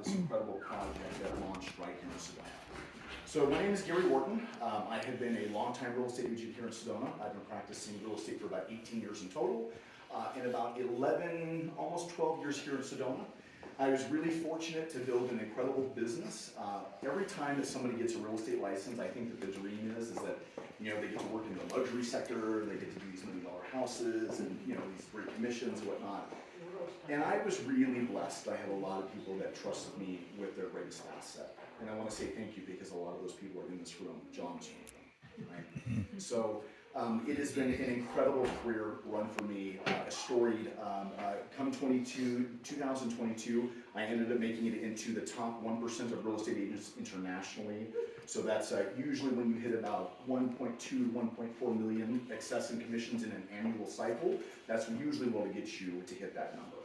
this incredible project that launched right here in Sedona. So my name is Gary Wharton. I have been a longtime real estate agent here in Sedona. I've been practicing real estate for about 18 years in total, and about 11, almost 12 years here in Sedona. I was really fortunate to build an incredible business. Every time that somebody gets a real estate license, I think that the dream is that they get to work in the luxury sector, they get to do these $1 million houses, and these great commissions and whatnot. And I was really blessed. I have a lot of people that trusted me with their greatest asset. And I want to say thank you because a lot of those people are in this room. John's one of them, right? So it has been an incredible career run for me, a storied. Come 2022, I ended up making it into the top 1% of real estate agents internationally. So that's usually when you hit about 1.2 to 1.4 million excess in commissions in an annual cycle. That's usually what will get you to hit that number.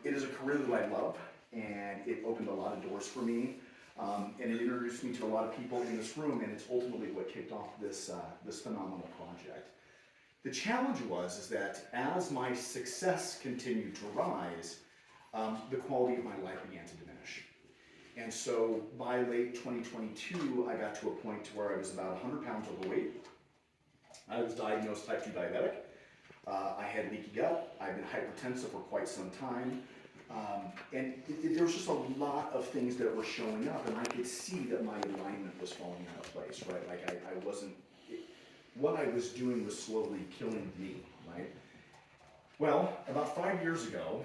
It is a career that I love, and it opened a lot of doors for me. And it introduced me to a lot of people in this room, and it's ultimately what kicked off this phenomenal project. The challenge is that as my success continued to rise, the quality of my life began to diminish. And so by late 2022, I got to a point where I was about 100 pounds overweight. I was diagnosed type 2 diabetic. I had leaky gut. I've been hypertensive for quite some time. And there was just a lot of things that were showing up, and I could see that my alignment was falling out of place, right? Like I wasn't, what I was doing was slowly killing me, right? Well, about 5 years ago,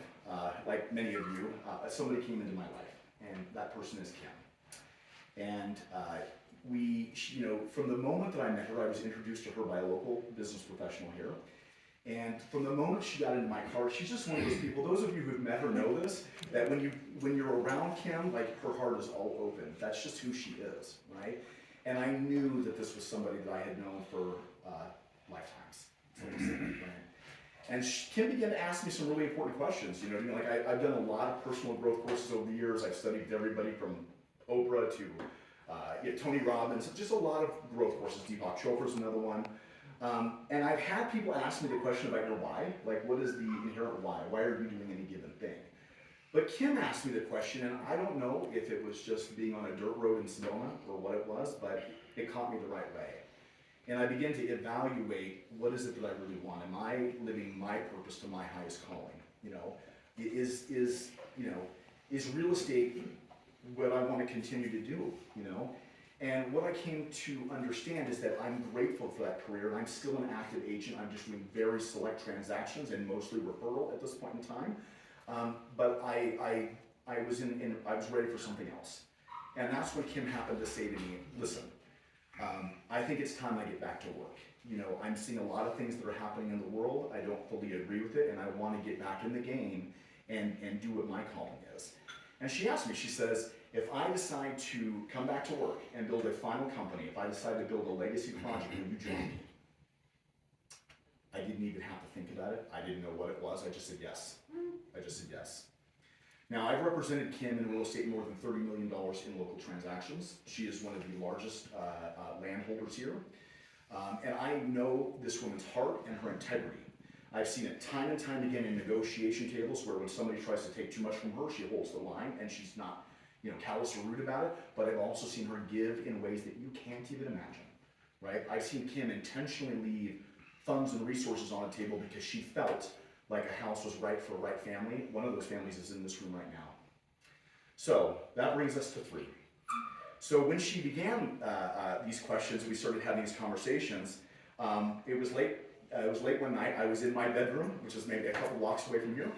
like many of you, somebody came into my life, and that person is Kim. And from the moment that I met her, I was introduced to her by a local business professional here. And from the moment she got into my car, she's just one of those people, those of you who've met her know this, that when you're around Kim, like her heart is all open. That's just who she is, right? And I knew that this was somebody that I had known for lifetimes, right? And Kim began to ask me some really important questions. I've done a lot of personal growth courses over the years. I've studied everybody from Oprah to Tony Robbins, just a lot of growth courses. Deepak Chopra's another one. And I've had people ask me the question about your why, like what is the inherent why? Why are you doing any given thing? But Kim asked me the question, and I don't know if it was just being on a dirt road in Sedona or what it was, but it caught me the right way. And I began to evaluate, what is it that I really want? Am I living my purpose to my highest calling? Is real estate what I want to continue to do? And what I came to understand is that I'm grateful for that career, and I'm still an active agent. I'm just doing very select transactions and mostly referral at this point in time. But I was ready for something else. And that's when Kim happened to say to me, listen, I think it's time I get back to work. I'm seeing a lot of things that are happening in the world. I don't fully agree with it, and I want to get back in the game and do what my calling is. And she asked me, she says, if I decide to come back to work and build a final company, if I decide to build a legacy project, will you join me? I didn't even have to think about it. I didn't know what it was. I just said yes. Now, I've represented Kim in real estate more than $30 million in local transactions. She is one of the largest landholders here. And I know this woman's heart and her integrity. I've seen it time and time again in negotiation tables where when somebody tries to take too much from her, she holds the line, and she's not callous or rude about it, but I've also seen her give in ways that you can't even imagine, right? I've seen Kim intentionally leave funds and resources on the table because she felt like a house was right for a right family. One of those families is in this room right now. So that brings us to 3. So when she began these questions, we started having these conversations. It was late one night. I was in my bedroom, which is maybe a couple blocks away from here,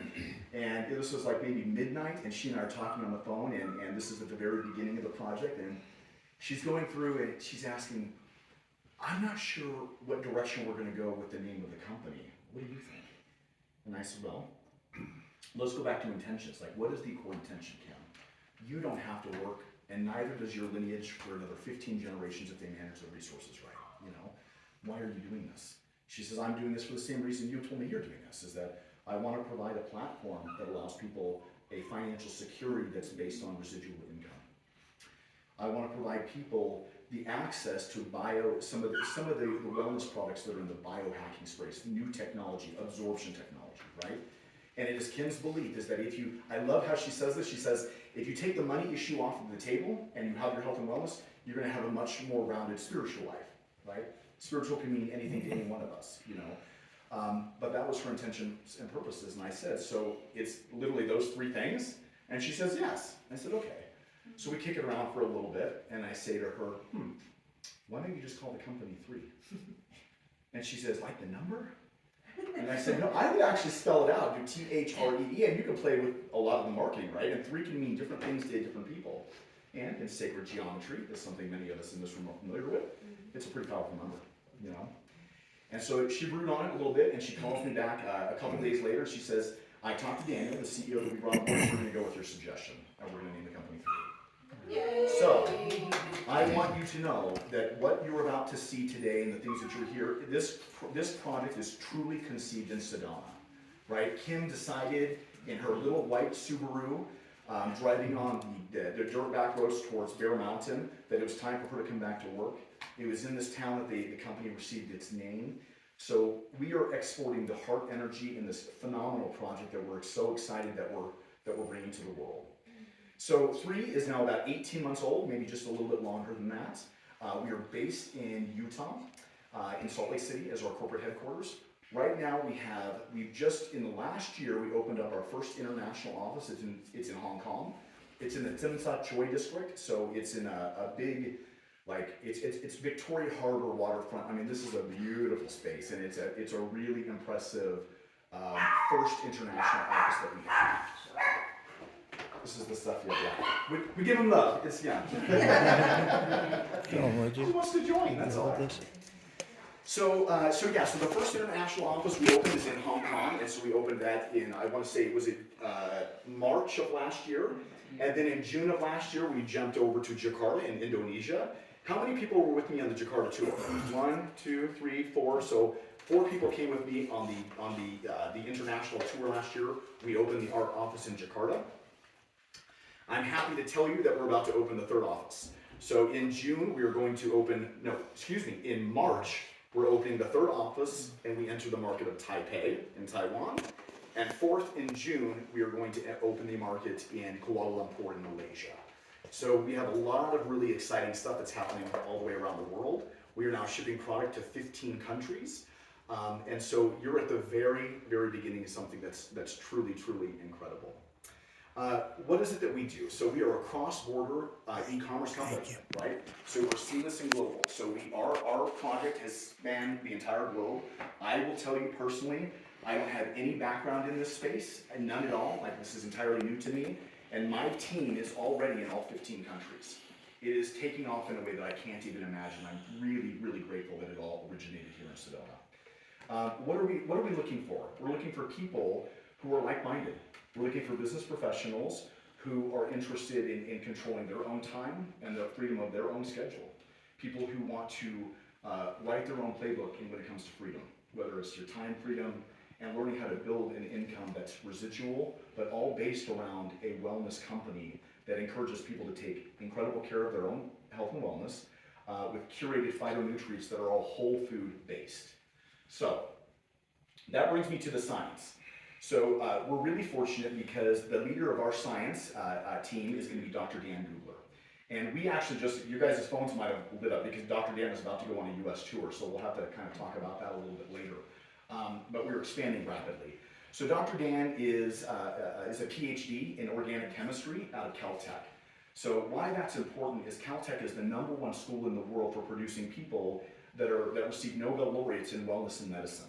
and this was like maybe midnight, and she and I are talking on the phone, and this is at the very beginning of the project, and she's going through and she's asking, I'm not sure what direction we're going to go with the name of the company. What do you think? And I said, well, let's go back to intentions. Like, what is the core intention, Kim? You don't have to work, and neither does your lineage for another 15 generations if they manage their resources right. Why are you doing this? She says, I'm doing this for the same reason you told me you're doing this, is that I want to provide a platform that allows people a financial security that's based on residual income. I want to provide people the access to some of the wellness products that are in the biohacking space, new technology, absorption technology, right? And it is Kim's belief is that I love how she says this, she says, if you take the money issue off of the table and you have your health and wellness, you're gonna have a much more rounded spiritual life, right? Spiritual can mean anything to any one of us, but that was her intentions and purposes, and I said, so it's literally those three things? And she says, yes. I said, okay. So we kick it around for a little bit, and I say to her, why don't you just call the company 3? And she says, like the number? And I said, no, I would actually spell it out, do T-H-R-E-E, and you can play with a lot of the marketing, right? And 3 can mean different things to different people. And in sacred geometry, that's something many of us in this room are familiar with, it's a pretty powerful number, And so she brewed on it a little bit, and she calls me back a couple days later, she says, I talked to Daniel, the CEO that we brought on board, we're gonna go with your suggestion, and we're gonna name the company 3. Yay. So, I want you to know that what you're about to see today and the things that you're here, this project is truly conceived in Sedona, right? Kim decided in her little white Subaru, driving on the dirt back roads towards Bear Mountain, that it was time for her to come back to work. It was in this town that the company received its name. So we are exporting the heart energy in this phenomenal project that we're so excited that we're bringing to the world. So 3 is now about 18 months old, maybe just a little bit longer than that. We are based in Utah, in Salt Lake City as our corporate headquarters. Right now we've just, in the last year, we opened up our first international office. It's in Hong Kong. It's in the Tsim Sha Tsui district, so it's in a big, it's Victoria Harbor waterfront. I mean, this is a beautiful space, and it's a really impressive first international office that we have. This is the stuff you have. We give them love. It's Who wants to join? That's all. So the first international office we opened is in Hong Kong, and so we opened that in, I want to say, was it March of last year? And then in June of last year, we jumped over to Jakarta in Indonesia. How many people were with me on the Jakarta tour? 1, 2, 3, 4. So 4 people came with me on the international tour last year. We opened the art office in Jakarta. I'm happy to tell you that we're about to open the 3rd office. So in June, we are going to in March, we're opening the 3rd office, and we enter the market of Taipei in Taiwan. And 4th in June, we are going to open the market in Kuala Lumpur in Malaysia. So we have a lot of really exciting stuff that's happening all the way around the world. We are now shipping product to 15 countries. And so you're at the very, very beginning of something that's truly, truly incredible. What is it that we do? So we are a cross-border e-commerce company, right? So we're seamless and global. So our project has spanned the entire globe. I will tell you personally, I don't have any background in this space, none at all. This is entirely new to me. And my team is already in all 15 countries. It is taking off in a way that I can't even imagine. I'm really, really grateful that it all originated here in Sedona. What are we looking for? We're looking for people who are like-minded. We're looking for business professionals who are interested in controlling their own time and the freedom of their own schedule. People who want to write their own playbook when it comes to freedom, whether it's your time freedom and learning how to build an income that's residual, but all based around a wellness company that encourages people to take incredible care of their own health and wellness with curated phytonutrients that are all whole food based. So that brings me to the science. So we're really fortunate because the leader of our science team is going to be Dr. Dan Gugler. And we actually you guys' phones might have lit up because Dr. Dan is about to go on a US tour, so we'll have to kind of talk about that a little bit later. But we're expanding rapidly. So Dr. Dan is a PhD in organic chemistry out of Caltech. So why that's important is Caltech is the #1 school in the world for producing people that receive Nobel laureates in wellness and medicine.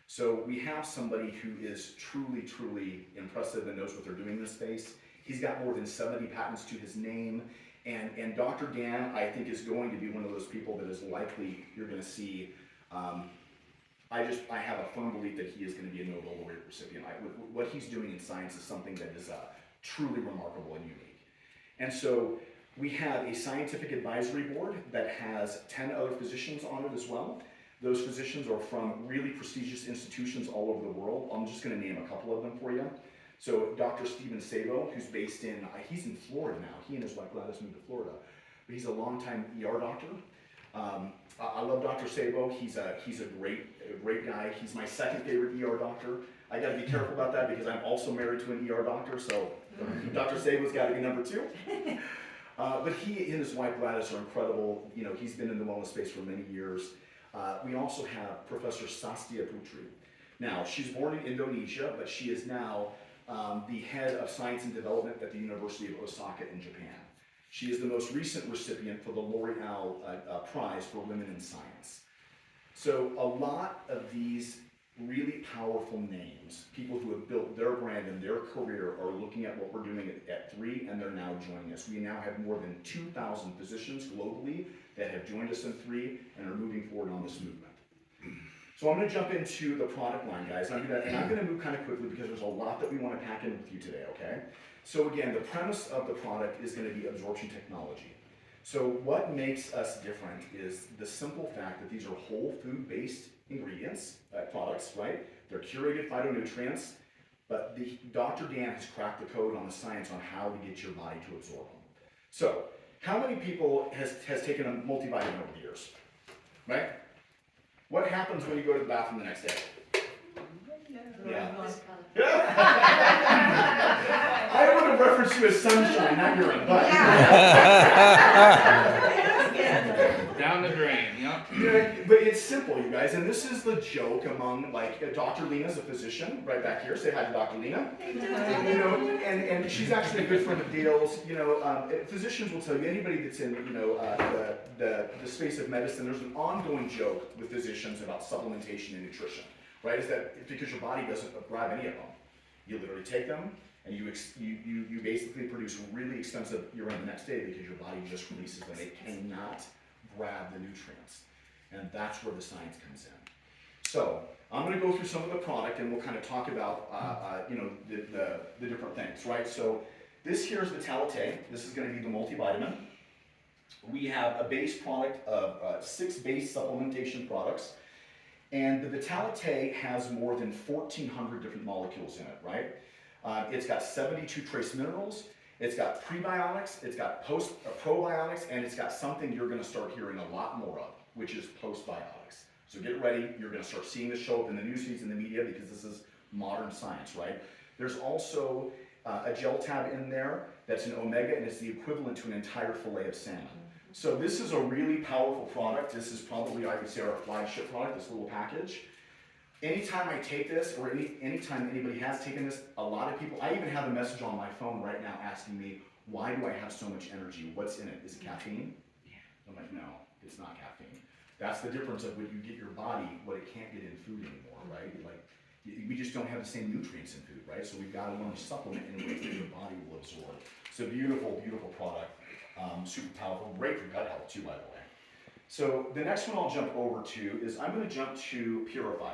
So we have somebody who is truly, truly impressive and knows what they're doing in this space. He's got more than 70 patents to his name. And Dr. Dan, I think, is going to be one of those people that is likely you're going to see. I have a firm belief that he is going to be a Nobel laureate recipient. What he's doing in science is something that is truly remarkable and unique. And so we have a scientific advisory board that has 10 other physicians on it as well. Those physicians are from really prestigious institutions all over the world. I'm just going to name a couple of them for you. So Dr. Stephen Sabo, who's based he's in Florida now. He and his wife Gladys moved to Florida. But he's a longtime ER doctor. I love Dr. Sabo. He's a great guy. He's my second favorite ER doctor. I gotta be careful about that because I'm also married to an ER doctor, so Dr. Sabo's gotta be number 2. But he and his wife Gladys are incredible. You know, he's been in the wellness space for many years. We also have Professor Sastia Putri. Now, she's born in Indonesia, but she is now the head of science and development at the University of Osaka in Japan. She is the most recent recipient for the L'Oreal Prize for Women in Science. So a lot of these really powerful names, people who have built their brand and their career, are looking at what we're doing at 3, and they're now joining us. We now have more than 2,000 physicians globally that have joined us in 3 and are moving forward on this movement. So I'm going to jump into the product line, guys. I'm going to move kind of quickly because there's a lot that we want to pack in with you today, okay? So again, the premise of the product is going to be absorption technology. So what makes us different is the simple fact that these are whole food-based ingredients, products, right? They're curated phytonutrients, but Dr. Dan has cracked the code on the science on how to get your body to absorb them. So, how many people has taken a multivitamin over the years, right? What happens when you go to the bathroom the next day? Yeah. I would have referenced you as sunshine, not urine, but. Down the drain, yep. Yeah, but it's simple, you guys, and this is the joke among, like, Dr. Lena's a physician, right back here. Say hi to Dr. Lena. You know, and she's actually a good friend of Dale's. You know, physicians will tell you, anybody that's in, you know, the space of medicine, there's an ongoing joke with physicians about supplementation and nutrition, right? Is that it's because your body doesn't grab any of them. You literally take them, and you basically produce really expensive urine the next day because your body just releases them. It cannot grab the nutrients, and that's where the science comes in. So I'm going to go through some of the product, and we'll kind of talk about you know, the different things, right? So this here is Vitalite. This is going to be the multivitamin. We have a base product of 6 base supplementation products, and the Vitalite has more than 1,400 different molecules in it, right? It's got 72 trace minerals. It's got prebiotics, it's got probiotics, and it's got something you're going to start hearing a lot more of, which is postbiotics. So get ready, you're going to start seeing this show up in the news feeds and the media because this is modern science, right? There's also a gel tab in there that's an omega, and it's the equivalent to an entire fillet of salmon. So this is a really powerful product. This is probably, I would say, our flagship product, this little package. Anytime I take this, or anytime anybody has taken this, a lot of people, I even have a message on my phone right now asking me, why do I have so much energy? What's in it? Is it caffeine? Yeah. I'm like, no, it's not caffeine. That's the difference of what you get your body, what it can't get in food anymore, right? Like, we just don't have the same nutrients in food, right? So we've got to learn to supplement in ways that your body will absorb. It's a beautiful, beautiful product, super powerful, great for gut health too, by the way. So the next one I'll jump over to is I'm going to jump to Purify.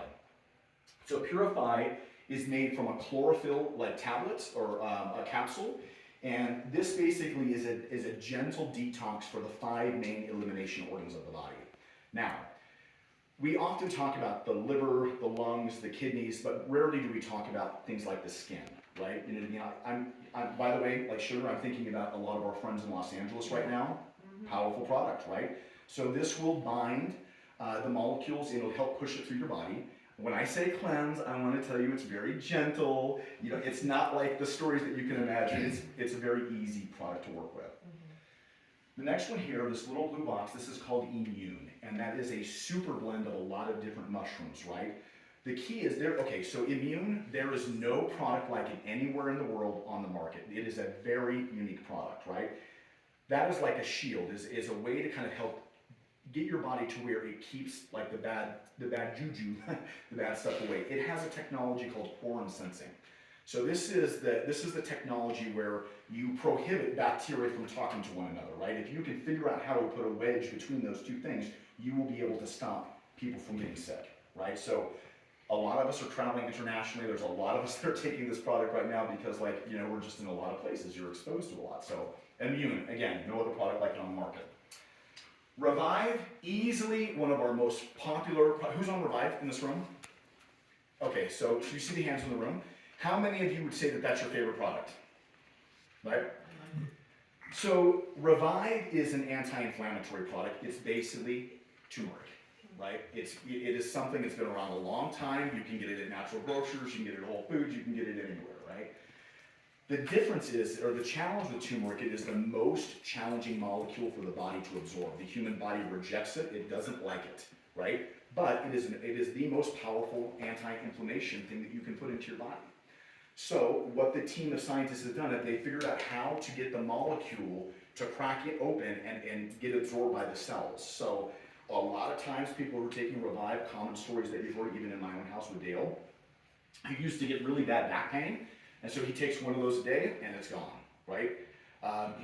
So Purify is made from a chlorophyll like tablet or a capsule, and this basically is a gentle detox for the 5 main elimination organs of the body. Now, we often talk about the liver, the lungs, the kidneys, but rarely do we talk about things like the skin, right? You know, I'm by the way, like sugar, I'm thinking about a lot of our friends in Los Angeles right now. Powerful product, right? So this will bind the molecules, it'll help push it through your body. When I say cleanse, I want to tell you it's very gentle. You know, it's not like the stories that you can imagine. It's a very easy product to work with. The next one here, this little blue box, this is called Immune, and that is a super blend of a lot of different mushrooms, right? The key is so Immune, there is no product like it anywhere in the world on the market. It is a very unique product, right? That is like a shield, is a way to kind of help get your body to where it keeps like the bad juju, the bad stuff away. It has a technology called quorum sensing. So this is the technology where you prohibit bacteria from talking to one another, right? If you can figure out how to put a wedge between those two things, you will be able to stop people from getting sick, right? So a lot of us are traveling internationally. There's a lot of us that are taking this product right now because, like, you know, we're just in a lot of places. You're exposed to a lot. So Immune, again, no other product like it on the market. Revive, easily one of our most popular, who's on Revive in this room? Okay, so you see the hands in the room. How many of you would say that that's your favorite product? Right? So Revive is an anti-inflammatory product. It's basically turmeric. right? It is something that's been around a long time. You can get it at natural grocers, you can get it at Whole Foods, you can get it anywhere, right? The difference is, or the challenge with turmeric, it is the most challenging molecule for the body to absorb. The human body rejects it, it doesn't like it, right? But it is the most powerful anti-inflammation thing that you can put into your body. So what the team of scientists has done is they figured out how to get the molecule to crack it open and get absorbed by the cells. So a lot of times people who are taking Revive, common stories that you've heard even in my own house with Dale, he used to get really bad back pain, and so he takes one of those a day and it's gone, right?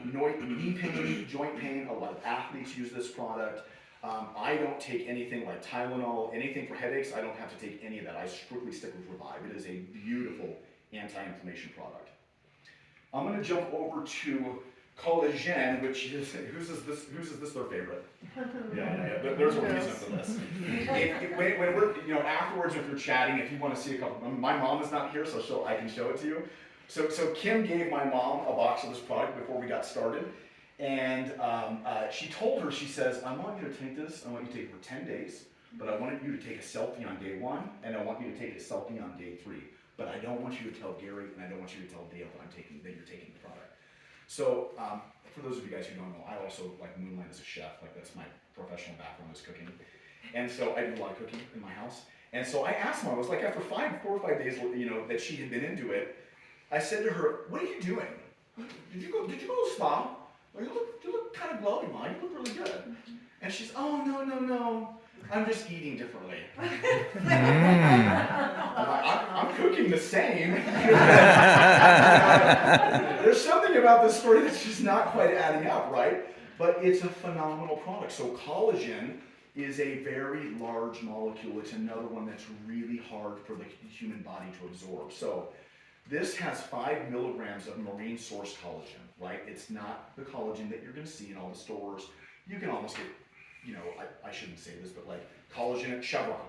Knee pain, joint pain, a lot of athletes use this product. I don't take anything like Tylenol, anything for headaches. I don't have to take any of that. I strictly stick with Revive. It is a beautiful anti-inflammation product. I'm going to jump over to Collagen, which is, whose is this their favorite? Yeah. There's a reason for this. When we're, afterwards, if you're chatting, if you want to see a couple, my mom is not here, so I can show it to you. So Kim gave my mom a box of this product before we got started, and she told her, she says, I want you to take this, I want you to take it for 10 days, but I want you to take a selfie on day 1, and I want you to take a selfie on day 3. But I don't want you to tell Gary, and I don't want you to tell Dale that you're taking the product. So, for those of you guys who don't know, I also like moonlight as a chef. Like that's my professional background is cooking, and so I do a lot of cooking in my house. And so I asked Mom, I was like, after 4 or 5 days, that she had been into it, I said to her, "What are you doing? Did you go to the spa? Well, you look kind of glowing, Mom. You look really good." And she's, "Oh no. I'm just eating differently." I'm cooking the same. There's something about this story that's just not quite adding up, right? But it's a phenomenal product. So collagen is a very large molecule. It's another one that's really hard for the human body to absorb. So this has 5 milligrams of marine source collagen, right? It's not the collagen that you're going to see in all the stores. You can almost get, I shouldn't say this, but like collagen at Chevron,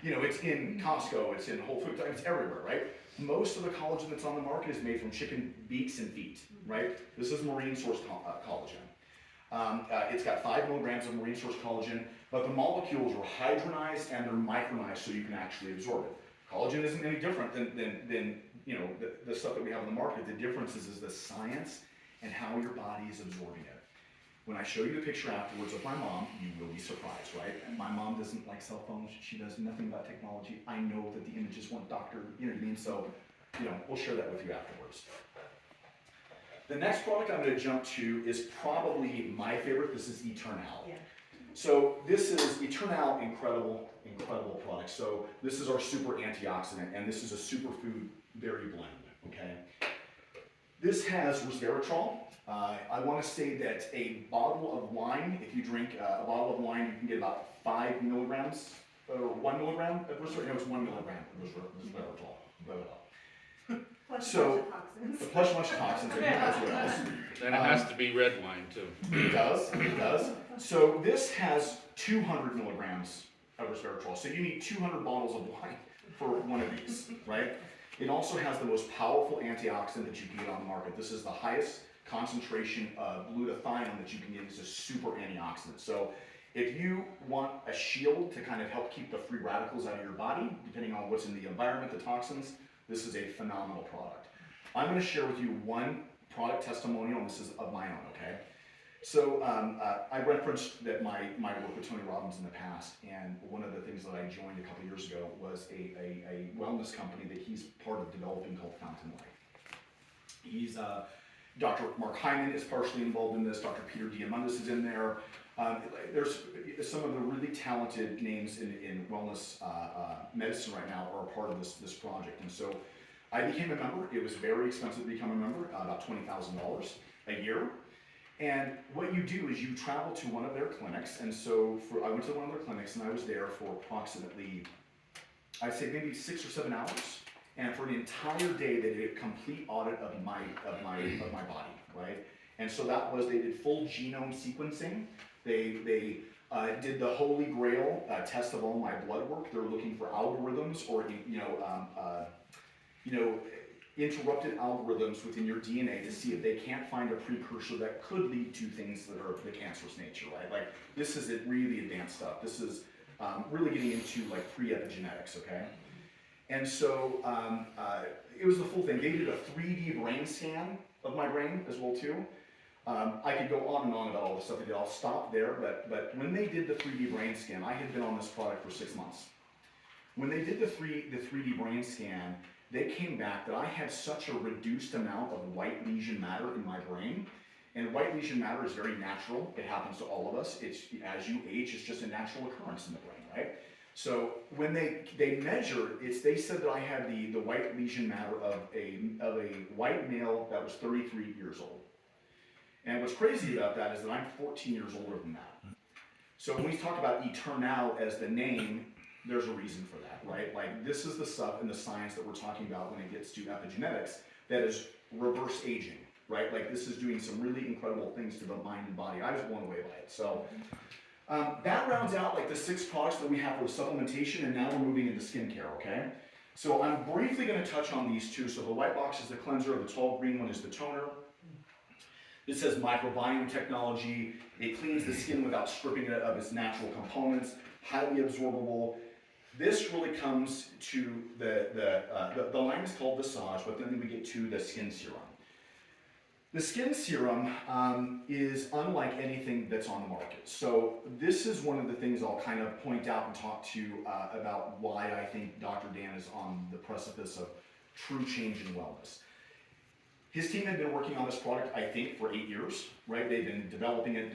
it's in Costco, it's in Whole Foods, it's everywhere, right? Most of the collagen that's on the market is made from chicken beaks and feet, right? This is marine source collagen. It's got 5 milligrams of marine source collagen, but the molecules are hydronized and they're micronized so you can actually absorb it. Collagen isn't any different than the stuff that we have on the market. The difference is the science and how your body is absorbing it. When I show you the picture afterwards of my mom, you will be surprised, right? My mom doesn't like cell phones. She does nothing about technology. I know that the images weren't doctored, you know what I mean? So, we'll share that with you afterwards. The next product I'm going to jump to is probably my favorite. This is Eternal. Yeah. So this is Eternal, incredible product. So this is our super antioxidant, and this is a superfood berry blend, okay? This has resveratrol. I want to say that a bottle of wine, if you drink a bottle of wine, you can get about 5 milligrams, or 1 milligram of resveratrol. No, it's 1 milligram of resveratrol. Plus so, a bunch of toxins. And who knows what else. And it has to be red wine too. It does. So this has 200 milligrams of resveratrol. So you need 200 bottles of wine for one of these, right? It also has the most powerful antioxidant that you can get on the market. This is the highest concentration of glutathione that you can get. It's a super antioxidant. So if you want a shield to kind of help keep the free radicals out of your body, depending on what's in the environment, the toxins, this is a phenomenal product. I'm going to share with you one product testimonial, and this is of my own, okay? So I referenced that my work with Tony Robbins in the past, and one of the things that I joined a couple years ago was a wellness company that he's part of developing called Fountain Life. He's Dr. Mark Hyman is partially involved in this. Dr. Peter Diamandis is in there. There's some of the really talented names in wellness medicine right now are a part of this project. And so I became a member. It was very expensive to become a member, about $20,000 a year. And what you do is you travel to one of their clinics. And so I went to one of their clinics and I was there for approximately, I'd say maybe 6 or 7 hours. And for an entire day, they did a complete audit of my body, right? And so that was, they did full genome sequencing. They did the holy grail test of all my blood work. They're looking for algorithms or interrupted algorithms within your DNA to see if they can't find a precursor that could lead to things that are of the cancerous nature, right? Like this is really advanced stuff. This is really getting into like pre-epigenetics, okay? And so it was the full thing. They did a 3D brain scan of my brain as well too. I could go on and on about all the stuff they did. I'll stop there, but when they did the 3D brain scan, I had been on this product for 6 months. When they did the 3D brain scan, they came back that I had such a reduced amount of white lesion matter in my brain. And white lesion matter is very natural. It happens to all of us. It's, as you age, it's just a natural occurrence in the brain, right? So when they measured, they said that I had the white lesion matter of a white male that was 33 years old. And what's crazy about that is that I'm 14 years older than that. So when we talk about Eternal as the name, there's a reason for that, right? Like this is the stuff in the science that we're talking about when it gets to epigenetics that is reverse aging, right? Like this is doing some really incredible things to the mind and body. I was blown away by it. So that rounds out like the 6 products that we have for supplementation, and now we're moving into skincare, okay? So I'm briefly gonna touch on these 2. So the white box is the cleanser, the tall green one is the toner. It says microbiome technology. It cleans the skin without stripping it of its natural components, highly absorbable. This really comes to the line is called Visage, but then we get to the skin serum. The skin serum is unlike anything that's on the market. So this is one of the things I'll kind of point out and talk to you about why I think Dr. Dan is on the precipice of true change in wellness. His team had been working on this product, I think, for 8 years, right? They've been developing it,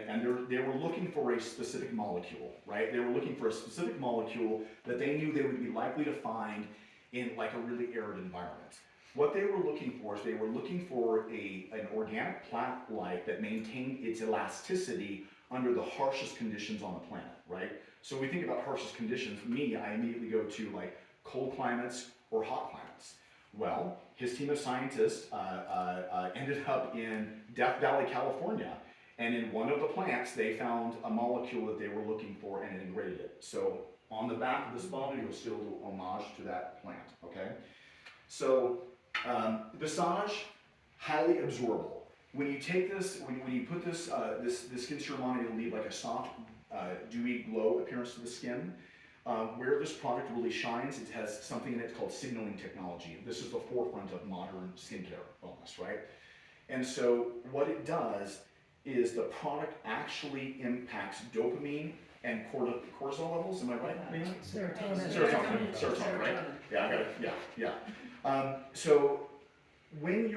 and they were looking for a specific molecule, right? They were looking for a specific molecule that they knew they would be likely to find in like a really arid environment. What they were looking for is they were looking for an organic plant-like that maintained its elasticity under the harshest conditions on the planet, right? So when we think about harshest conditions, I immediately go to like cold climates or hot climates. Well, his team of scientists ended up in Death Valley, California, and in one of the plants they found a molecule that they were looking for and integrated it. So on the back of this bottle you'll see a little homage to that plant, okay? So Visage, highly absorbable. When you take this, when you put this skin serum on, it'll leave like a soft, dewy glow appearance to the skin. Where this product really shines, it has something in it called signaling technology. This is the forefront of modern skincare wellness, right? And so what it does is the product actually impacts dopamine and cortisol levels. Am I right, Leanna? Serotonin, right? Yeah, I got it. Yeah. So when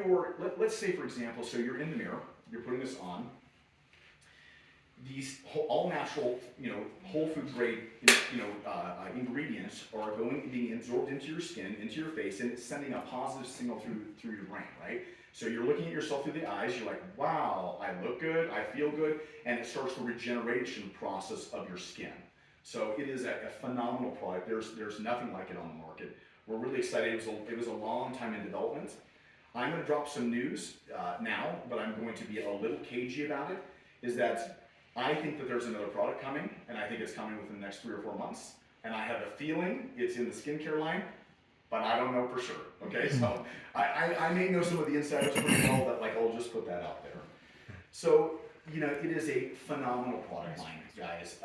let's say for example, so you're in the mirror, you're putting this on. These all natural, whole food grade, ingredients are being absorbed into your skin, into your face, and it's sending a positive signal through your brain, right? So you're looking at yourself through the eyes, you're like, wow, I look good, I feel good, and it starts the regeneration process of your skin. So it is a phenomenal product. There's nothing like it on the market. We're really excited. It was a long time in development. I'm going to drop some news now, but I'm going to be a little cagey about it. Is that I think that there's another product coming, and I think it's coming within the next 3 or 4 months. And I have a feeling it's in the skincare line, but I don't know for sure. Okay, so I may know some of the insiders pretty well, but like I'll just put that out there. So it is a phenomenal product line, guys.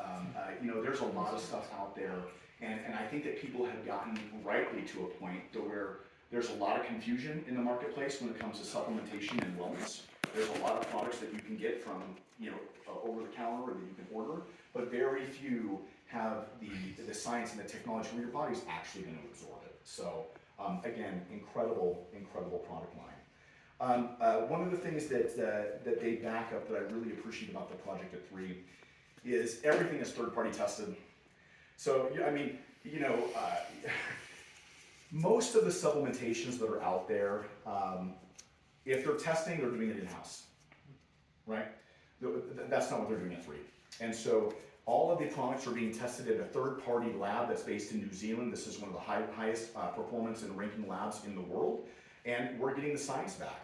There's a lot of stuff out there, and I think that people have gotten rightly to a point to where there's a lot of confusion in the marketplace when it comes to supplementation and wellness. There's a lot of products that you can get from over the counter or that you can order, but very few have the science and the technology where your body's actually going to absorb it. So again, incredible product line. One of the things that they back up that I really appreciate about the project at 3 is everything is third-party tested. So most of the supplementations that are out there, if they're testing, they're doing it in-house, right? That's not what they're doing at 3. And so all of the products are being tested at a third-party lab that's based in New Zealand. This is one of the highest performance and ranking labs in the world, and we're getting the science back.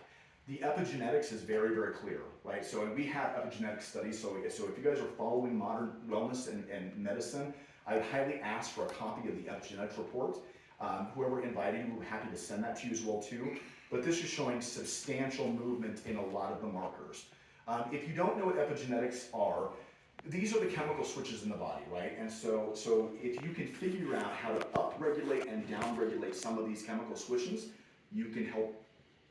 The epigenetics is very, very clear, right? So we have epigenetic studies, so if you guys are following modern wellness and medicine, I would highly ask for a copy of the epigenetics report. Whoever invited you, we're happy to send that to you as well too. But this is showing substantial movement in a lot of the markers. If you don't know what epigenetics are, these are the chemical switches in the body, right? And so if you can figure out how to upregulate and downregulate some of these chemical switches, you can help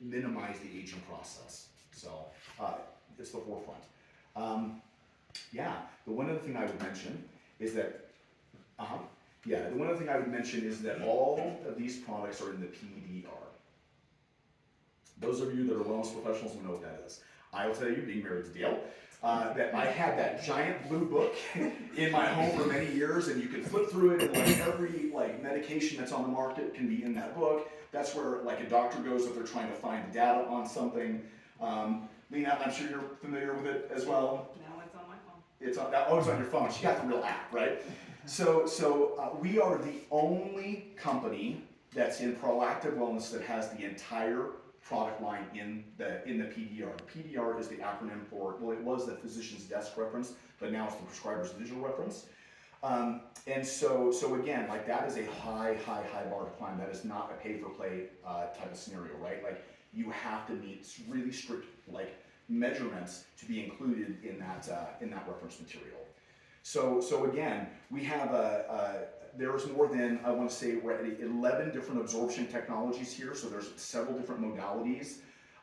minimize the aging process. So it's the forefront. The one other thing I would mention is that, the one other thing I would mention is that all of these products are in the PDR. Those of you that are wellness professionals will know what that is. I will tell you, being married to Dale, that I had that giant blue book in my home for many years, and you can flip through it, and like every medication that's on the market can be in that book. That's where like a doctor goes if they're trying to find data on something. Lena, I'm sure you're familiar with it as well. No, it's on my phone. It's on your phone. She got the real app, right? So we are the only company that's in proactive wellness that has the entire product line in the PDR. The PDR is the acronym for, well, it was the physician's desk reference, but now it's the prescriber's digital reference. And so again, like that is a high bar to climb. That is not a pay-for-play type of scenario, right? Like you have to meet really strict measurements to be included in that reference material. So again, we have there's more than, I want to say, we're at 11 different absorption technologies here, so there's several different modalities.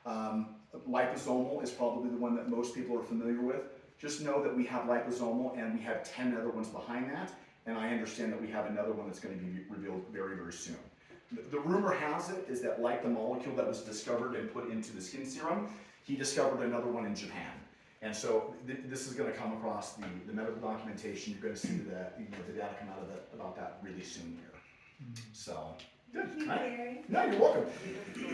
Liposomal is probably the one that most people are familiar with. Just know that we have liposomal and we have 10 other ones behind that, and I understand that we have another one that's going to be revealed very, very soon. The rumor has it is that like the molecule that was discovered and put into the skin serum, he discovered another one in Japan. And so this is going to come across the medical documentation. You're going to see the data come out of it about that really soon here. So, good. No, you're welcome.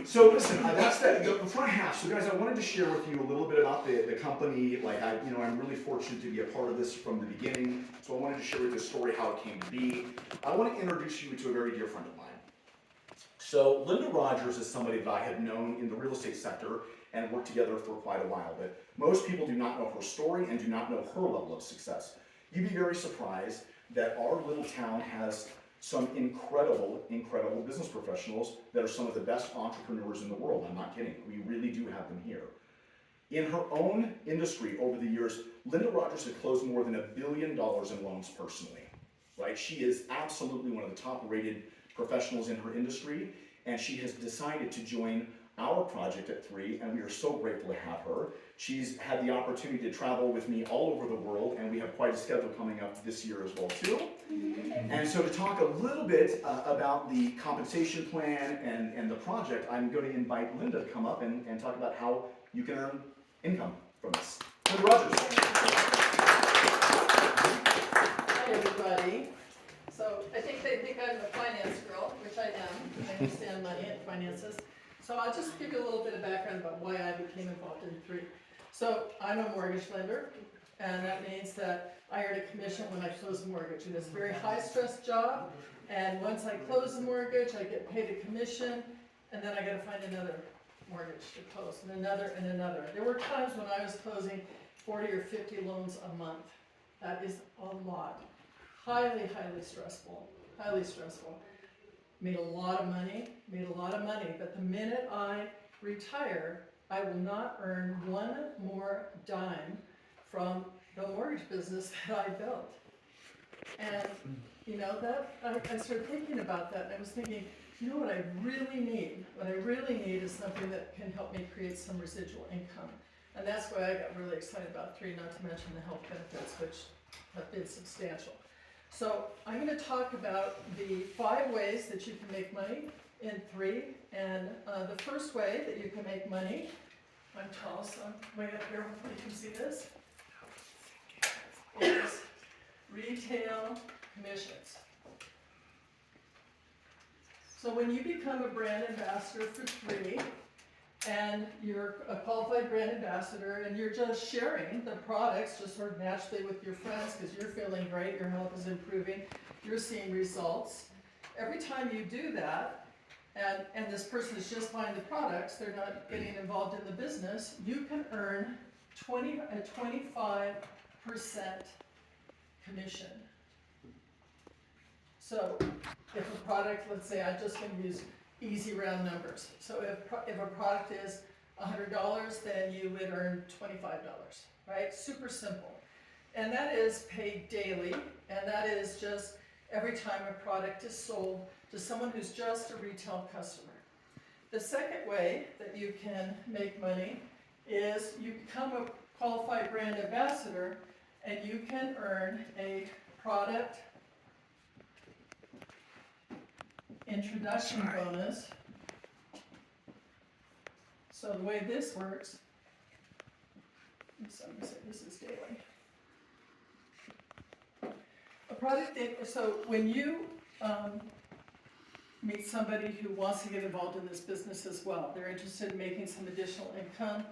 So listen, that's the front half. So guys, I wanted to share with you a little bit about the company. I'm really fortunate to be a part of this from the beginning. So I wanted to share with you the story, how it came to be. I want to introduce you to a very dear friend of mine. So Linda Rogers is somebody that I have known in the real estate sector and worked together for quite a while, but most people do not know her story and do not know her level of success. You'd be very surprised that our little town has some incredible business professionals that are some of the best entrepreneurs in the world. I'm not kidding. We really do have them here. In her own industry over the years, Linda Rogers had closed more than $1 billion in loans personally, right? She is absolutely one of the top rated professionals in her industry, and she has decided to join our project at 3, and we are so grateful to have her. She's had the opportunity to travel with me all over the world, and we have quite a schedule coming up this year as well too. And so to talk a little bit about the compensation plan and the project, I'm going to invite Linda to come up and talk about how you can earn income from this. Linda Rogers. Hi everybody. So I think they think I'm a finance girl, which I am. I understand money and finances. So I'll just give you a little bit of background about why I became involved in 3. So I'm a mortgage lender, and that means that I earn a commission when I close a mortgage. And it's a very high stress job, and once I close the mortgage, I get paid a commission, and then I gotta find another mortgage to close, and another and another. There were times when I was closing 40 or 50 loans a month. That is a lot. Highly stressful, highly stressful. Made a lot of money, but the minute I retire, I will not earn one more dime from the mortgage business that I built. And, that I started thinking about that, and I was thinking, what I really need? What I really need is something that can help me create some residual income. And that's why I got really excited about 3, not to mention the health benefits, which have been substantial. So I'm going to talk about the 5 ways that you can make money in 3. And the first way that you can make money, I'm tall, so I'm way up here, hopefully you can see this, is retail commissions. So when you become a brand ambassador for 3, and you're a qualified brand ambassador, and you're just sharing the products just sort of naturally with your friends because you're feeling great, your health is improving, you're seeing results. Every time you do that, and this person is just buying the products, they're not getting involved in the business, you can earn a 25% commission. So if a product, let's say, I'm just going to use easy round numbers. So if a product is $100, then you would earn $25, right? Super simple. and that is paid daily, and that is just every time a product is sold to someone who's just a retail customer. The second way that you can make money is you become a qualified brand ambassador and you can earn a product introduction bonus. So the way this works, I'm gonna say this is daily. So when you meet somebody who wants to get involved in this business as well, they're interested in making some additional income,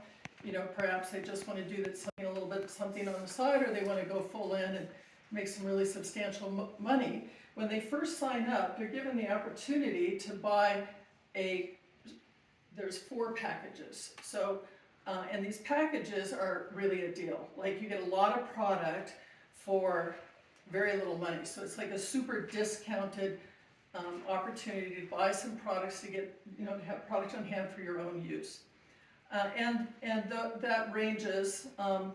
perhaps they just want to do that something a little bit, something on the side, or they want to go full in and make some really substantial money. When they first sign up, they're given the opportunity to buy there's 4 packages. So, and these packages are really a deal. Like you get a lot of product for very little money. So it's like a super discounted opportunity to buy some products to get, to have product on hand for your own use. That ranges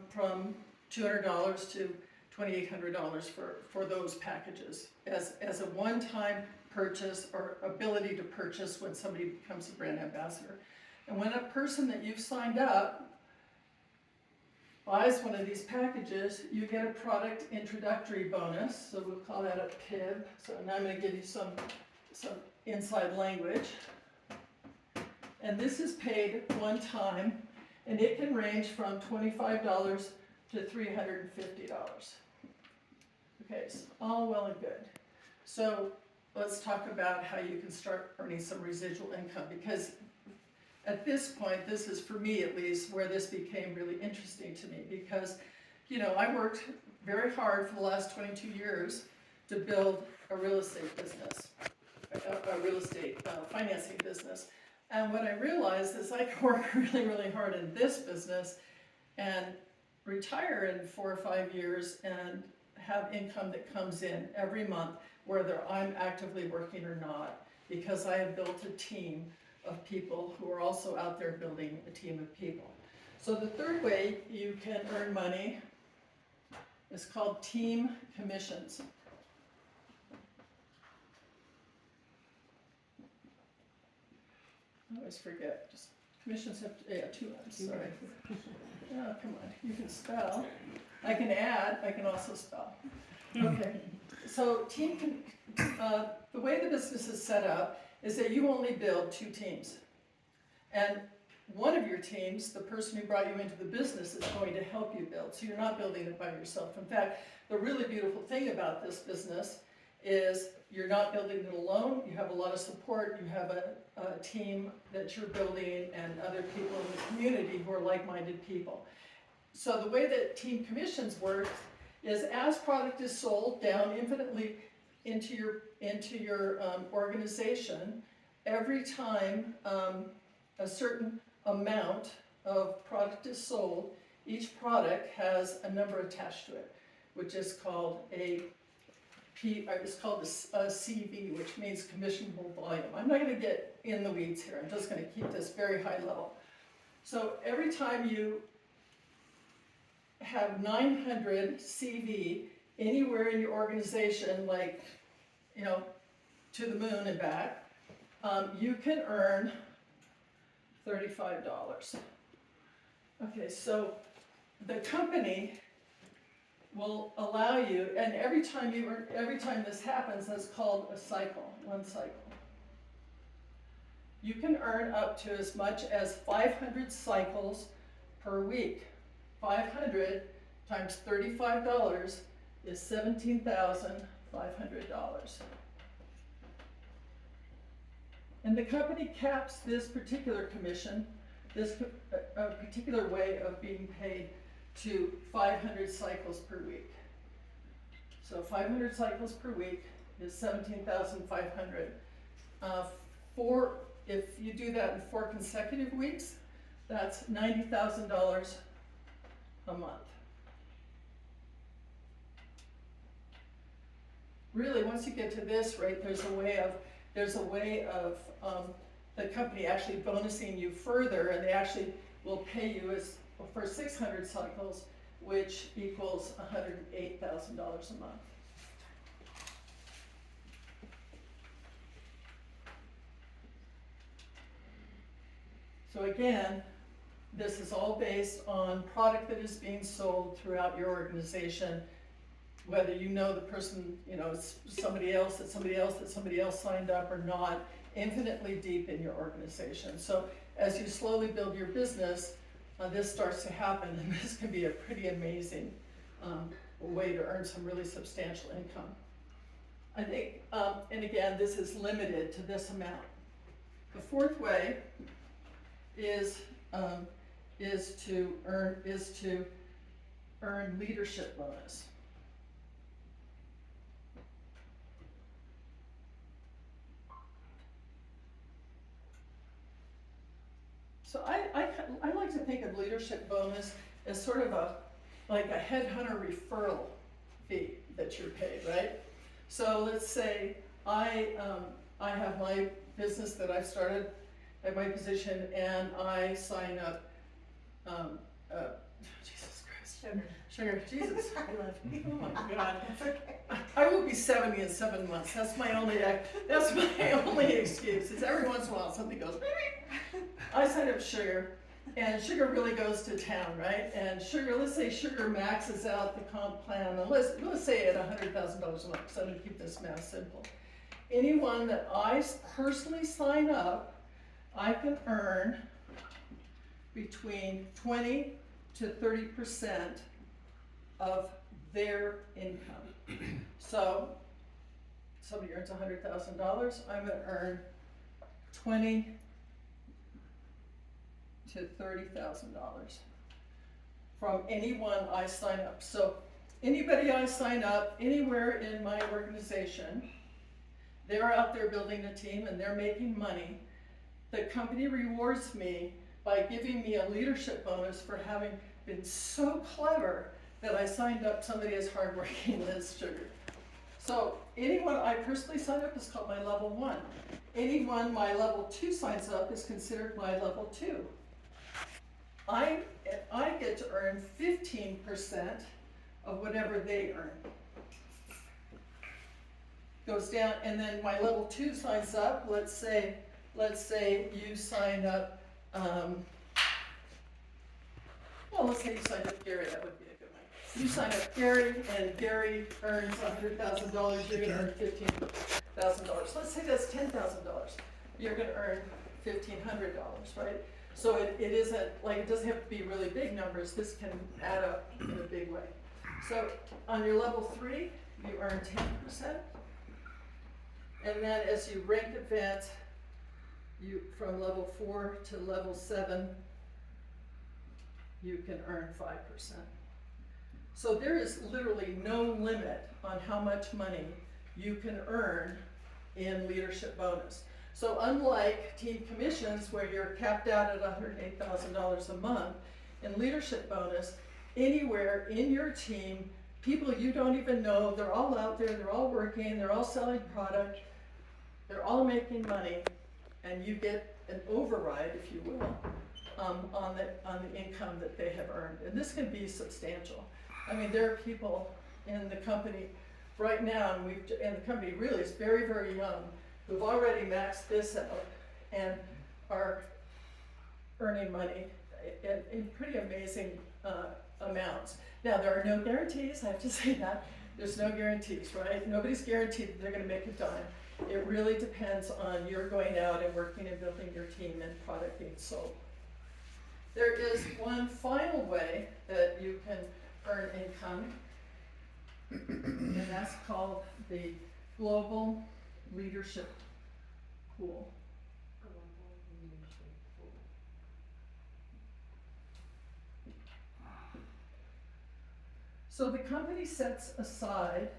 from $200 to $2,800 for those packages as a one-time purchase or ability to purchase when somebody becomes a brand ambassador. And when a person that you've signed up buys one of these packages, you get a product introductory bonus, so we'll call that a PIB. So now I'm going to give you some inside language. And this is paid one time, and it can range from $25 to $350. Okay, so all well and good. So let's talk about how you can start earning some residual income, because at this point, this is, for me at least, where this became really interesting to me, because, I worked very hard for the last 22 years to build a real estate business, a real estate financing business. And what I realized is I could work really, really hard in this business and retire in 4 or 5 years and have income that comes in every month, whether I'm actively working or not, because I have built a team of people who are also out there building a team of people. So the third way you can earn money is called team commissions. I always forget, just commissions have, 2 M's, sorry. Oh, come on, you can spell. I can add, I can also spell. Okay, so the way the business is set up is that you only build 2 teams. And one of your teams, the person who brought you into the business, is going to help you build. So you're not building it by yourself. In fact, the really beautiful thing about this business is you're not building it alone. You have a lot of support. You have a team that you're building and other people in the community who are like-minded people. So the way that team commissions work is as product is sold down infinitely into your organization, every time a certain amount of product is sold, each product has a number attached to it, which is called a CV, which means commissionable volume. I'm not going to get in the weeds here. I'm just going to keep this very high level. So every time you have 900 CV anywhere in your organization, like, to the moon and back, you can earn $35. Okay, so the company will allow you, and every time this happens, that's called a cycle, one cycle. You can earn up to as much as 500 cycles per week. 500 times $35 is $17,500. And the company caps this particular commission, this particular way of being paid, to 500 cycles per week. So 500 cycles per week is $17,500. If you do that in 4 consecutive weeks, that's $90,000 a month. Really, once you get to this rate, there's a way of the company actually bonusing you further, and they actually will pay you for 600 cycles. which equals $108,000 a month. So again, this is all based on product that is being sold throughout your organization, whether you know the person, it's somebody else that somebody else signed up or not, infinitely deep in your organization. So as you slowly build your business, this starts to happen, and this can be a pretty amazing way to earn some really substantial income. I think, and again, this is limited to this amount. The fourth way is to earn leadership bonus. So I like to think of leadership bonus as sort of like a headhunter referral fee that you're paid, right? So let's say I have my business that I started at my position, and I sign up, Jesus Christ, sugar, Jesus, I love you. Oh my God. I will be 70 in 7 months. That's my only excuse, is every once in a while something goes, I sign up Sugar, and Sugar really goes to town, right? And Sugar, let's say Sugar maxes out the comp plan, and let's say at $100,000 a month, so I'm gonna keep this math simple. Anyone that I personally sign up, I can earn between 20 to 30% of their income. So somebody earns $100,000, I'm gonna earn $20,000 to $30,000 from anyone I sign up. So anybody I sign up anywhere in my organization, they're out there building a team and they're making money. The company rewards me by giving me a leadership bonus for having been so clever that I signed up somebody as hardworking as Sugar. So anyone I personally sign up is called my level 1. Anyone my level 2 signs up is considered my level 2. I get to earn 15% of whatever they earn. Goes down, and then my level 2 signs up, let's say you sign up, let's say you sign up Gary, that would be a good one. You sign up Gary, and Gary earns $100,000, you're gonna earn $15,000. Let's say that's $10,000, you're gonna earn $1,500, right? So it isn't, like, it doesn't have to be really big numbers, this can add up in a big way. So on your level 3, you earn 10%. And then as you rank advance, you from level 4 to level 7, you can earn 5%. So there is literally no limit on how much money you can earn in leadership bonus. So unlike team commissions where you're capped out at $108,000 a month, in leadership bonus, anywhere in your team, people you don't even know, they're all out there, they're all working, they're all selling product, they're all making money, and you get an override, if you will, on the income that they have earned. And this can be substantial. I mean, there are people in the company right now, and the company really is very, very young, who've already maxed this out and are earning money in pretty amazing amounts. Now, there are no guarantees, I have to say that. There's no guarantees, right? Nobody's guaranteed that they're gonna make a dime. It really depends on your going out and working and building your team and product being sold. There is one final way that you can earn income, and that's called the Global Leadership Pool. So the company sets aside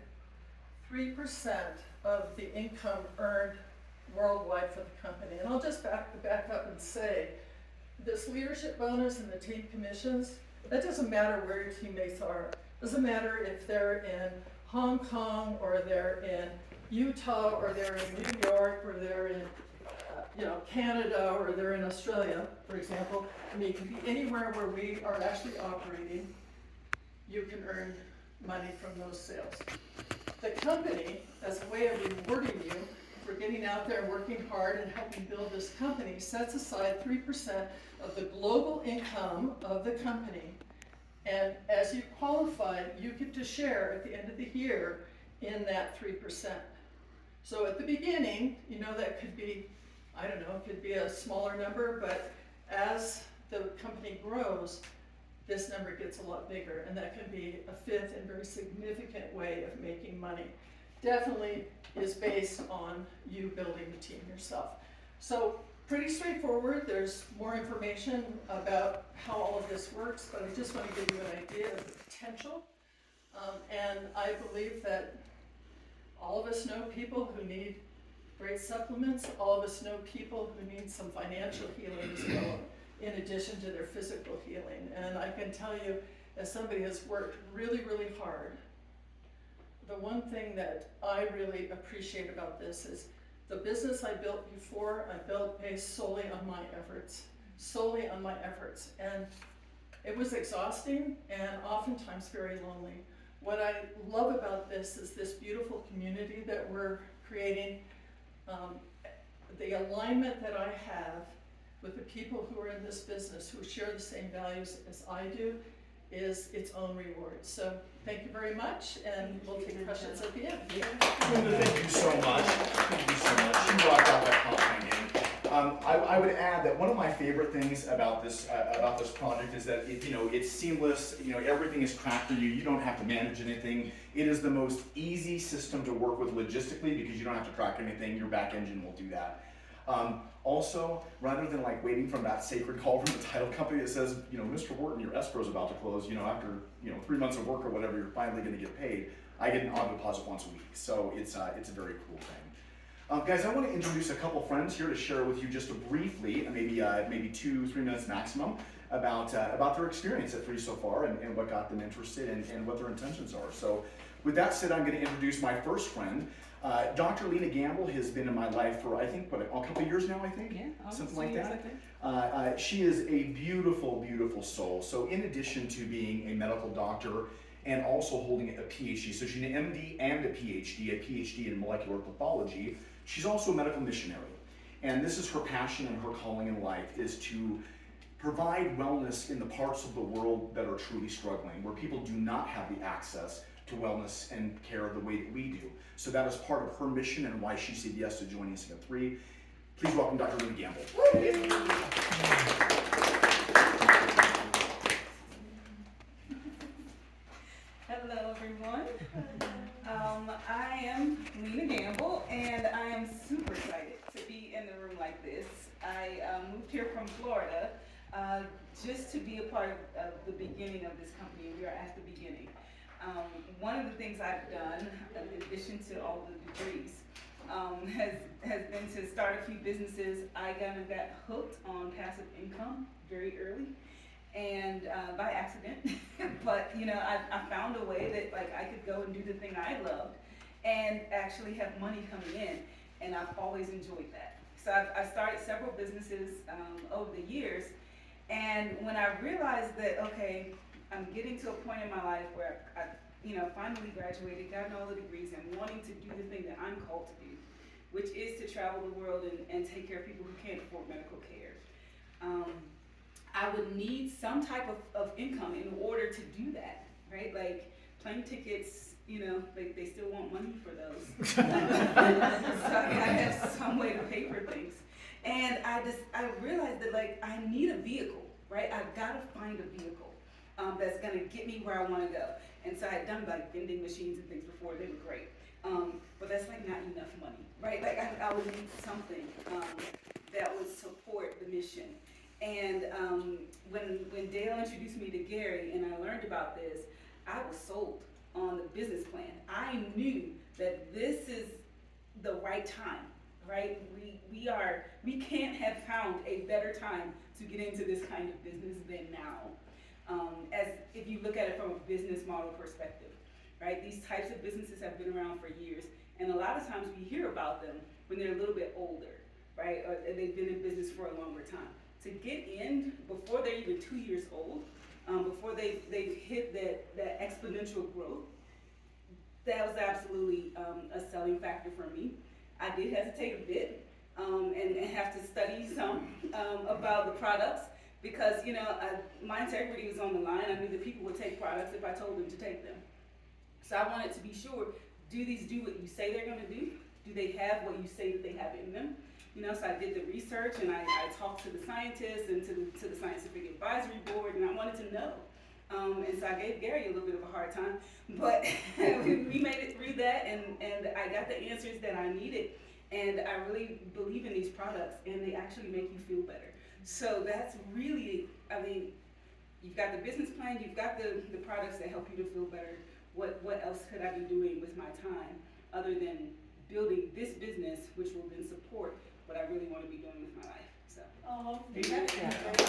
3% of the income earned worldwide for the company. And I'll just back up and say, this leadership bonus and the team commissions, that doesn't matter where your teammates are. Doesn't matter if they're in Hong Kong or they're in Utah or they're in New York or they're in Canada or they're in Australia, for example. I mean, it can be anywhere where we are actually operating. you can earn money from those sales. The company, as a way of rewarding you for getting out there and working hard and helping build this company, sets aside 3% of the global income of the company. And as you qualify, you get to share at the end of the year in that 3%. So at the beginning, you know, that could be, I don't know, it could be a smaller number, but as the company grows, this number gets a lot bigger, and that can be a fifth and very significant way of making money. Definitely is based on you building the team yourself. So pretty straightforward. There's more information about how all of this works, but I just want to give you an idea of the potential. And I believe that all of us know people who need great supplements. All of us know people who need some financial healing as well, in addition to their physical healing. And I can tell you, as somebody who's worked really, really hard, the one thing that I really appreciate about this is the business I built before, I built based solely on my efforts. And it was exhausting and oftentimes very lonely. What I love about this is this beautiful community that we're creating. The alignment that I have with the people who are in this business, who share the same values as I do, is its own reward. So thank you very much, and we'll take questions at the end. Linda, thank you so much. Thank you so much. You rocked out that compliment game. I would add that one of my favorite things about this project is that it's seamless. Everything is tracked for you. You don't have to manage anything. It is the most easy system to work with logistically because you don't have to track anything. Your back engine will do that. Also, rather than waiting from that sacred call from the title company that says, Mr. Wharton, your escrow is about to close, after 3 months of work or whatever, you're finally going to get paid. I get an auto deposit once a week, so it's a very cool thing. Guys, I want to introduce a couple friends here to share with you just briefly, maybe 2-3 minutes maximum, about their experience at 3 so far and what got them interested and what their intentions are. So, with that said, I'm going to introduce my first friend. Dr. Lena Gamble has been in my life for, I think, a couple years now, I think? Yeah, something like years, that. She is a beautiful, beautiful soul. So in addition to being a medical doctor and also holding a PhD, so she's an MD and a PhD in molecular pathology, she's also a medical missionary. And this is her passion and her calling in life, is to provide wellness in the parts of the world that are truly struggling, where people do not have the access to wellness and care the way that we do. So that is part of her mission and why she said yes to joining us at 3. Please welcome Dr. Lena Gamble. Hello, everyone. I am Lena Gamble, and I am super excited to be in the room like this. I moved here from Florida just to be a part of the beginning of this company. We are at the beginning. One of the things I've done, in addition to all the degrees, has been to start a few businesses. I got hooked on passive income very early, and by accident. But I found a way that I could go and do the thing I loved, and actually have money coming in, and I've always enjoyed that. So I started several businesses over the years, and when I realized that, okay, I'm getting to a point in my life where I finally graduated, gotten all the degrees, and wanting to do the thing that I'm called to do, which is to travel the world and take care of people who can't afford medical care. I would need some type of income in order to do that, right? Like plane tickets, they still want money for those. So I have some way to pay for things. And I realized that I need a vehicle, right? I've got to find a vehicle that's gonna get me where I wanna go. And so I had done vending machines and things before, they were great. But that's not enough money, right? I would need something that would support the mission. And when Dale introduced me to Gary and I learned about this, I was sold on the business plan. I knew that this is the right time, right? We can't have found a better time to get into this kind of business than now. As if you look at it from a business model perspective, right? These types of businesses have been around for years, and a lot of times we hear about them when they're a little bit older, right? Or they've been in business for a longer time. To get in before they're even 2 years old, before they've hit that growth. That was absolutely a selling factor for me. I did hesitate a bit and have to study some about the products because, my integrity was on the line. I knew that people would take products if I told them to take them. So I wanted to be sure, do these do what you say they're gonna do? Do they have what you say that they have in them? So I did the research and I talked to the scientists and to the scientific advisory board, and I wanted to know. And so I gave Gary a little bit of a hard time, but we made it through that, and I got the answers that I needed. And I really believe in these products, and they actually make you feel better. So that's really, you've got the business plan, you've got the products that help you to feel better. What else could I be doing with my time other than building this business, which will then support what I really want to be doing with my life? So, there you have it.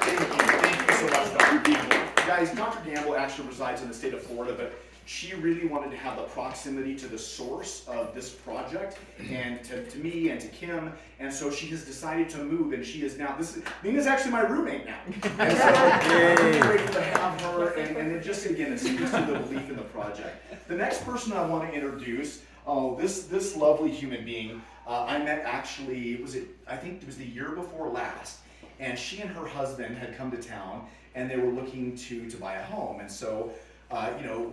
Thank you so much, Dr. Gamble. Guys, Dr. Gamble actually resides in the state of Florida, but she really wanted to have the proximity to the source of this project and to me and to Kim, and so she has decided to move, and she is now, Nina's actually my roommate now. And so I'm really grateful to have her, and it just, again, it speaks to the belief in the project. The next person I want to introduce, this lovely human being, I met actually, I think it was the year before last, and she and her husband had come to town, and they were looking to buy a home, and so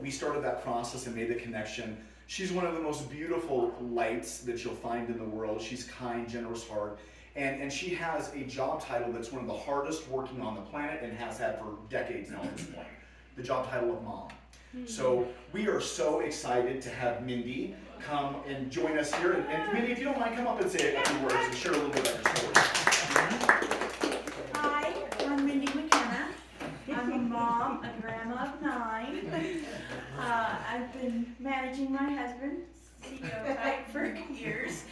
we started that process and made the connection. She's one of the most beautiful lights that you'll find in the world. She's kind, generous heart, and she has a job title that's one of the hardest working on the planet and has had for decades now at this point, the job title of mom. So we are so excited to have Mindy come and join us here. And Mindy, if you don't mind, come up and say a few words and share a little bit about your story. Hi, I'm Mindy McKenna. I'm a mom, a grandma of 9. I've been managing my husband's CEO type for years.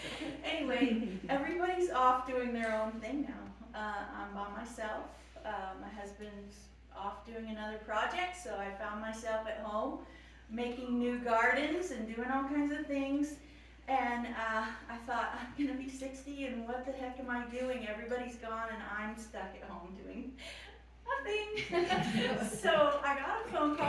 Anyway, everybody's off doing their own thing now. I'm by myself. My husband's off doing another project, so I found myself at home making new gardens and doing all kinds of things. And I thought, I'm gonna be 60 and what the heck am I doing? Everybody's gone and I'm stuck at home doing nothing. So I got a phone call